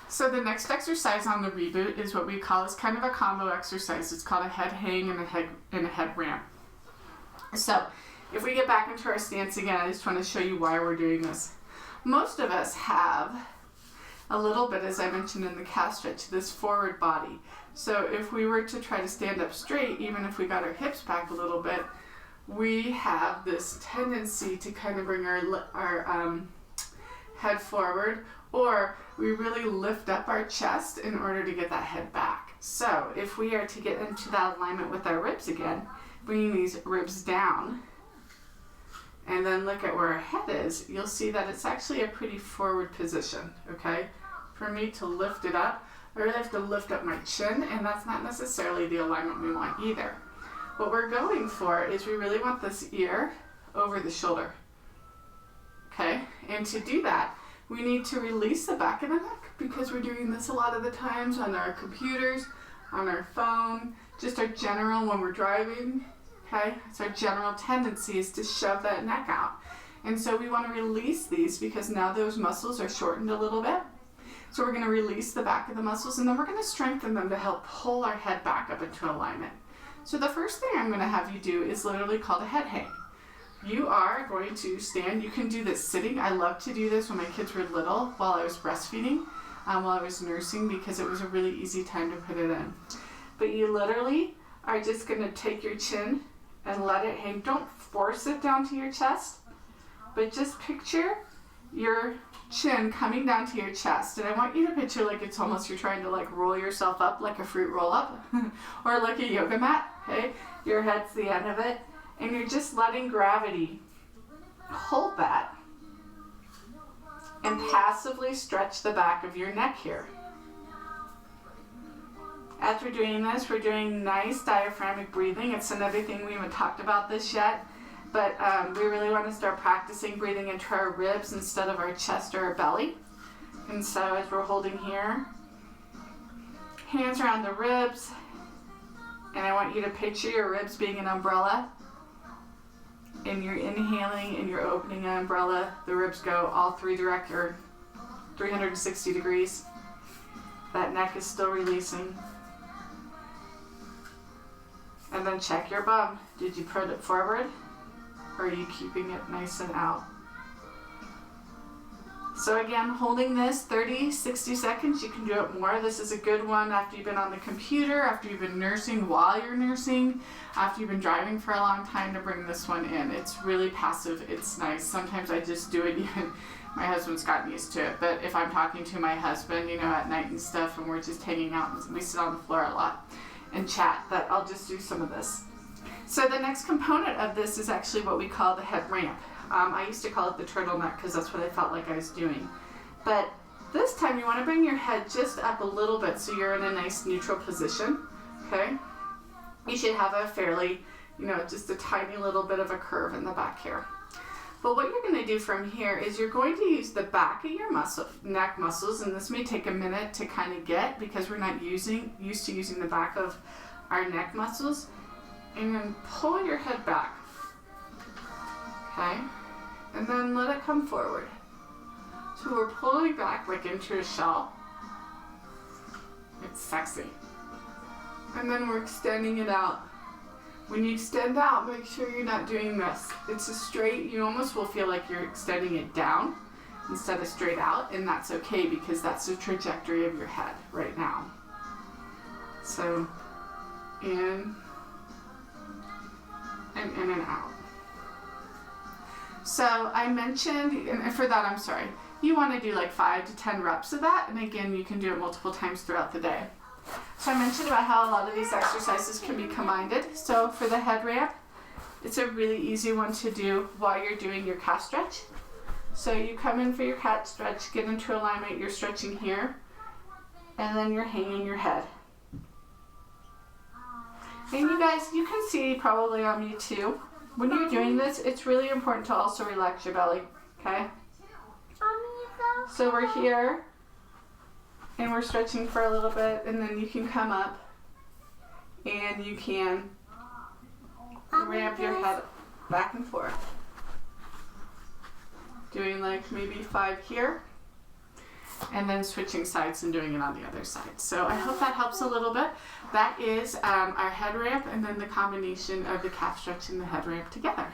So the next exercise on the reboot is what we call, is kind of a combo exercise. It's called a head hang and a head ramp. So if we get back into our stance again, I just want to show you why we're doing this. Most of us have a little bit, as I mentioned in the calf stretch, this forward body. So if we were to try to stand up straight, even if we got our hips back a little bit, we have this tendency to kind of bring our head forward, or we really lift up our chest in order to get that head back. So if we are to get into that alignment with our ribs again, bringing these ribs down, and then look at where our head is, you'll see that it's actually a pretty forward position, okay? For me to lift it up, I really have to lift up my chin, and that's not necessarily the alignment we want either. What we're going for is we really want this ear over the shoulder, okay? And to do that, we need to release the back of the neck, because we're doing this a lot of the times on our computers, on our phone, just our general when we're driving, okay? So our general tendency is to shove that neck out. And so we want to release these, because now those muscles are shortened a little bit. So we're going to release the back of the muscles, and then we're going to strengthen them to help pull our head back up into alignment. So the first thing I'm going to have you do is literally called a head hang. You are going to stand. You can do this sitting. I love to do this when my kids were little while I was breastfeeding, while I was nursing, because it was a really easy time to put it in. But you literally are just going to take your chin and let it hang. Don't force it down to your chest, but just picture your chin coming down to your chest. And I want you to picture like it's almost you're trying to like roll yourself up like a fruit roll up or like a yoga mat, okay? Your head's the end of it, and you're just letting gravity hold that and passively stretch the back of your neck here. As we're doing this, we're doing nice diaphragmatic breathing. It's another thing we haven't talked about this yet, but we really want to start practicing breathing into our ribs instead of our chest or our belly. And so as we're holding here, hands around the ribs, and I want you to picture your ribs being an umbrella, and you're inhaling and you're opening an umbrella. The ribs go all 360 degrees. That neck is still releasing. And then check your bum. Did you put it forward, or are you keeping it nice and out? So again, holding this 30, 60 seconds, you can do it more. This is a good one after you've been on the computer, after you've been nursing while you're nursing, after you've been driving for a long time, to bring this one in. It's really passive, it's nice. Sometimes I just do it, even my husband's gotten used to it, but if I'm talking to my husband, at night and stuff, and we're just hanging out, and we sit on the floor a lot and chat, that I'll just do some of this. So the next component of this is actually what we call the head ramp. I used to call it the turtleneck because that's what I felt like I was doing. But this time you want to bring your head just up a little bit so you're in a nice neutral position, okay? You should have a fairly, just a tiny little bit of a curve in the back here. But what you're going to do from here is you're going to use the back of your neck muscles, and this may take a minute to kind of get because we're not used to using the back of our neck muscles, and then pull your head back, okay? And then let it come forward. So we're pulling back like into a shell. It's sexy. And then we're extending it out. When you extend out, make sure you're not doing this. It's a straight, you almost will feel like you're extending it down instead of straight out, and that's okay because that's the trajectory of your head right now. So, in and in and out. So I mentioned, and for that, I'm sorry, you want to do like 5 to 10 reps of that, and again, you can do it multiple times throughout the day. So I mentioned about how a lot of these exercises can be combined. So for the head ramp, it's a really easy one to do while you're doing your calf stretch. So you come in for your calf stretch, get into alignment, you're stretching here, and then you're hanging your head. And you guys, you can see probably on me too, when you're doing this, it's really important to also relax your belly, okay? So we're here, and we're stretching for a little bit, and then you can come up, and you can ramp your head back and forth. Doing like maybe 5 here. and then switching sides and doing it on the other side. So I hope that helps a little bit. That is our head ramp and then the combination of the calf stretch and the head ramp together.